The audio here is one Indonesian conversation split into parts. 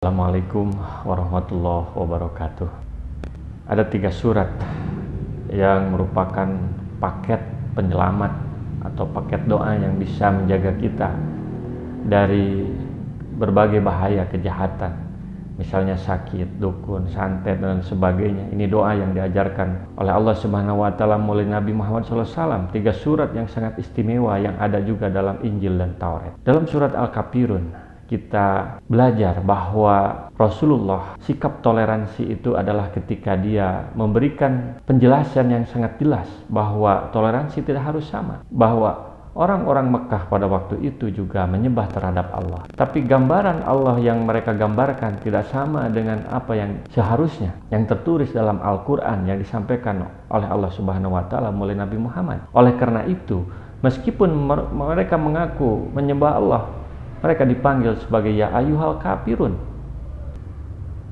Assalamualaikum warahmatullahi wabarakatuh. Ada 3 surat yang merupakan paket penyelamat atau paket doa yang bisa menjaga kita dari berbagai bahaya kejahatan, misalnya sakit, dukun, santet dan sebagainya. Ini doa yang diajarkan oleh Allah Subhanahu wa taala melalui Nabi Muhammad SAW. 3 surat yang sangat istimewa yang ada juga dalam Injil dan Taurat. Dalam surat Al-Kafirun kita belajar bahwa Rasulullah sikap toleransi itu adalah ketika dia memberikan penjelasan yang sangat jelas bahwa toleransi tidak harus sama, bahwa orang-orang Mekah pada waktu itu juga menyembah terhadap Allah, tapi gambaran Allah yang mereka gambarkan tidak sama dengan apa yang seharusnya yang tertulis dalam Al-Quran yang disampaikan oleh Allah Subhanahu wa taala melalui Nabi Muhammad. Oleh karena itu, meskipun mereka mengaku menyembah Allah, mereka dipanggil sebagai ya ayyuhal kafirun.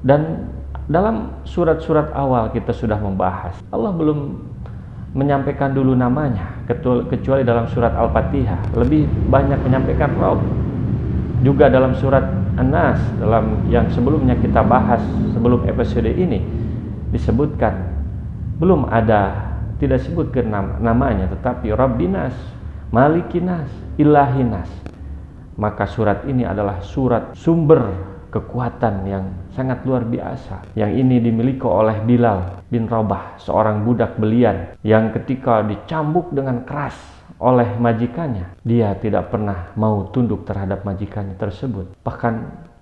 Dan dalam surat-surat awal kita sudah membahas, Allah belum menyampaikan dulu namanya, kecuali dalam surat Al-Fatihah lebih banyak menyampaikan Rabb. Juga dalam surat An-Nas, dalam yang sebelumnya kita bahas sebelum episode ini, disebutkan belum ada, tidak sebutkan namanya, tetapi Rabbinas, Malikinas, Ilahinas. Maka surat ini adalah surat sumber kekuatan yang sangat luar biasa. Yang ini dimiliki oleh Bilal bin Rabah, seorang budak belian yang ketika dicambuk dengan keras oleh majikannya, dia tidak pernah mau tunduk terhadap majikannya tersebut. Bahkan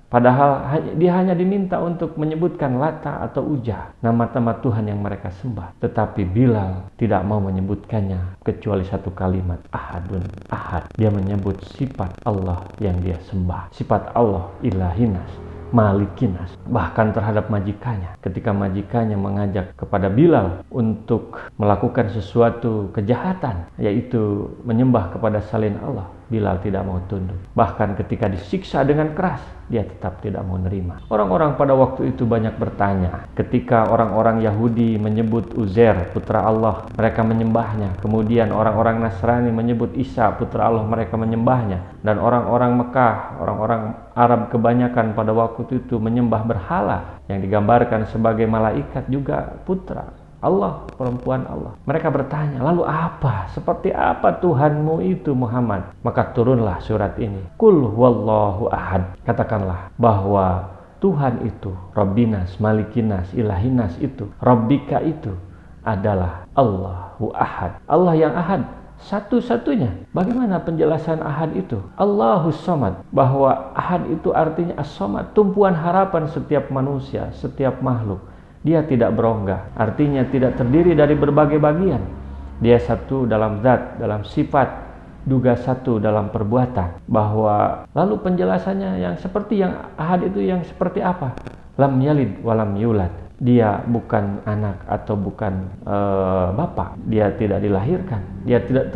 padahal dia hanya diminta untuk menyebutkan Lata atau Uzza, nama-nama Tuhan yang mereka sembah. Tetapi Bilal tidak mau menyebutkannya kecuali satu kalimat, Ahadun Ahad. Dia menyebut sifat Allah yang dia sembah, sifat Allah Ilahinas, Malikinas. Bahkan terhadap majikannya, ketika majikannya mengajak kepada Bilal untuk melakukan sesuatu kejahatan, yaitu menyembah kepada selain Allah, Bilal tidak mau tunduk. Bahkan ketika disiksa dengan keras, dia tetap tidak mau nerima. Orang-orang pada waktu itu banyak bertanya. Ketika orang-orang Yahudi menyebut Uzair putra Allah, mereka menyembahnya. Kemudian orang-orang Nasrani menyebut Isa putra Allah, mereka menyembahnya. Dan orang-orang Mekah, orang-orang Arab kebanyakan pada waktu itu menyembah berhala yang digambarkan sebagai malaikat juga putra Allah, perempuan Allah. Mereka bertanya, lalu apa? Seperti apa Tuhanmu itu Muhammad? Maka turunlah surat ini. Qul huwallahu ahad. Katakanlah bahwa Tuhan itu, Rabbinas, Malikinas, Ilahinas itu, Rabbika itu adalah Allahu ahad. Allah yang ahad, satu-satunya. Bagaimana penjelasan ahad itu? Allahus samad, bahwa ahad itu artinya as-samad, tumpuan harapan setiap manusia, setiap makhluk. Dia tidak berongga, artinya tidak terdiri dari berbagai bagian. Dia satu dalam zat, dalam sifat, juga satu dalam perbuatan. Bahwa lalu penjelasannya yang seperti yang ahad itu yang seperti apa? Lam yalid walam yulad. Dia bukan anak atau bukan bapak. Dia tidak dilahirkan. Dia tidak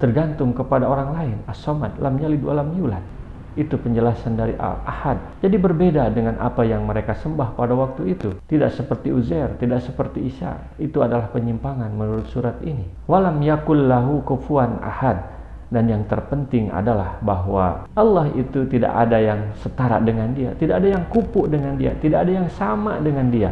tergantung kepada orang lain. As-samad, lam yalid walam yulad. Itu penjelasan dari Al-Ahad. Jadi berbeda dengan apa yang mereka sembah pada waktu itu. Tidak seperti Uzair, tidak seperti Isa. Itu adalah penyimpangan menurut surat ini. Walam yakul lahu kufuwan ahad. Dan yang terpenting adalah bahwa Allah itu tidak ada yang setara dengan dia, tidak ada yang kupu dengan dia, tidak ada yang sama dengan dia.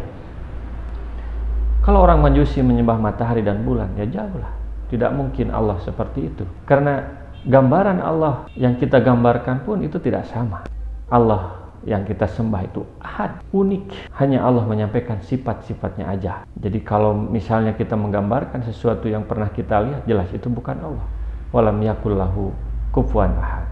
Kalau orang Majusi menyembah matahari dan bulan, ya jauhlah. Tidak mungkin Allah seperti itu. Karena gambaran Allah yang kita gambarkan pun itu tidak sama. Allah yang kita sembah itu ahad, unik. Hanya Allah menyampaikan sifat-sifatnya aja. Jadi kalau misalnya kita menggambarkan sesuatu yang pernah kita lihat, jelas itu bukan Allah. Walam yakul lahu kufuwan ahad.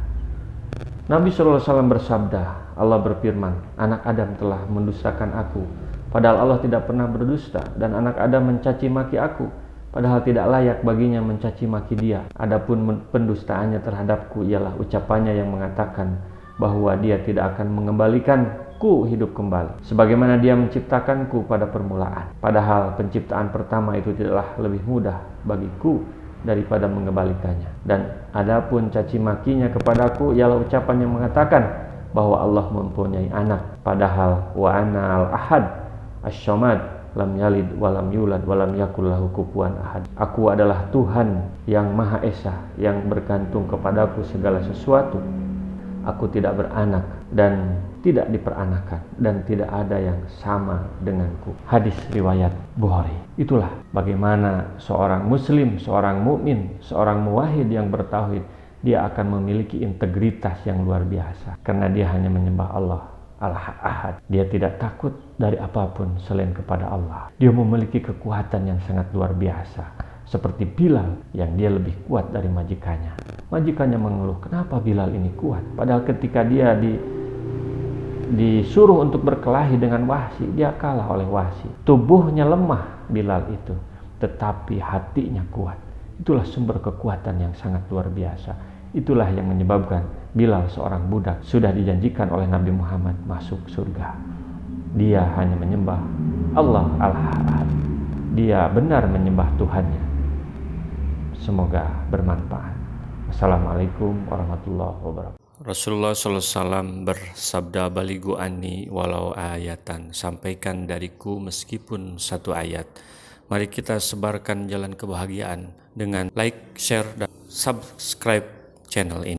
Nabi SAW bersabda, Allah berfirman, anak Adam telah mendustakan aku, padahal Allah tidak pernah berdusta. Dan anak Adam mencaci maki aku, padahal tidak layak baginya mencaci maki dia. Adapun pendustaannya terhadapku ialah ucapannya yang mengatakan bahwa dia tidak akan mengembalikanku hidup kembali, sebagaimana dia menciptakanku pada permulaan. Padahal penciptaan pertama itu tidaklah lebih mudah bagiku daripada mengembalikannya. Dan adapun caci makinya kepadaku ialah ucapan yang mengatakan bahwa Allah mempunyai anak, padahal wa ana al-ahad as-samad lam yalid walam yulad walam yakul lahu kufuwan ahad. Aku adalah Tuhan yang Maha Esa, yang bergantung kepadaku segala sesuatu. Aku tidak beranak dan tidak diperanakan dan tidak ada yang sama denganku. Hadis riwayat Bukhari. Itulah bagaimana seorang muslim, seorang mukmin, seorang muwahhid yang bertauhid, dia akan memiliki integritas yang luar biasa karena dia hanya menyembah Allah Al-Ahad. Dia tidak takut dari apapun selain kepada Allah. Dia memiliki kekuatan yang sangat luar biasa. Seperti Bilal yang dia lebih kuat dari majikannya. Majikannya mengeluh, kenapa Bilal ini kuat? Padahal ketika dia disuruh untuk berkelahi dengan Wahsy, dia kalah oleh Wahsy. Tubuhnya lemah Bilal itu, tetapi hatinya kuat. Itulah sumber kekuatan yang sangat luar biasa. Itulah yang menyebabkan Bilal seorang budak sudah dijanjikan oleh Nabi Muhammad masuk surga. Dia hanya menyembah Allah Al-Ahad. Dia benar menyembah Tuhannya. Semoga bermanfaat. Assalamualaikum warahmatullahi wabarakatuh. Rasulullah SAW bersabda, "Balighu anni walau ayatan." Sampaikan dariku meskipun satu ayat. Mari kita sebarkan jalan kebahagiaan dengan like, share, dan subscribe channel ini.